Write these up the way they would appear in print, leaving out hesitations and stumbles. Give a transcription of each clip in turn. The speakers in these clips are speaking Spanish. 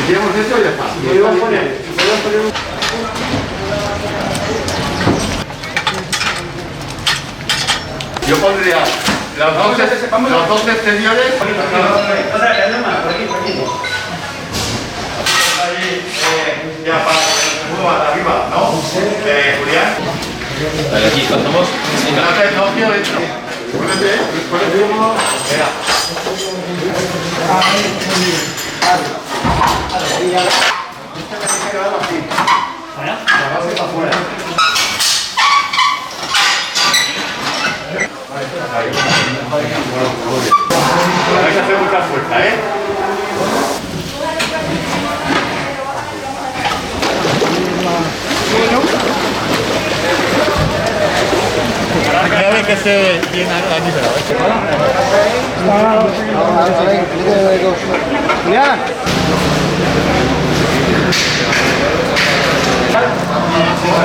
hiciéramos eso ya está. Podemos poner un... Yo pondría los dos exteriores. O sea, que más, por aquí. Ahí, ya para que se mueva de arriba, ¿no? Julián. Vale, aquí pasamos. No quiero esto. Ponete. Mira. La base está afuera. Hay que hacer mucha fuerza, ¿eh? Cada vez que se llena aquí se Julián.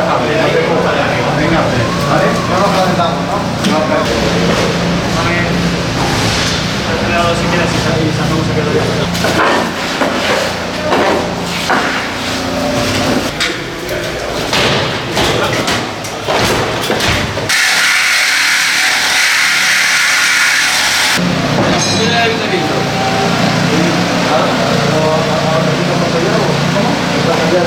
la ve.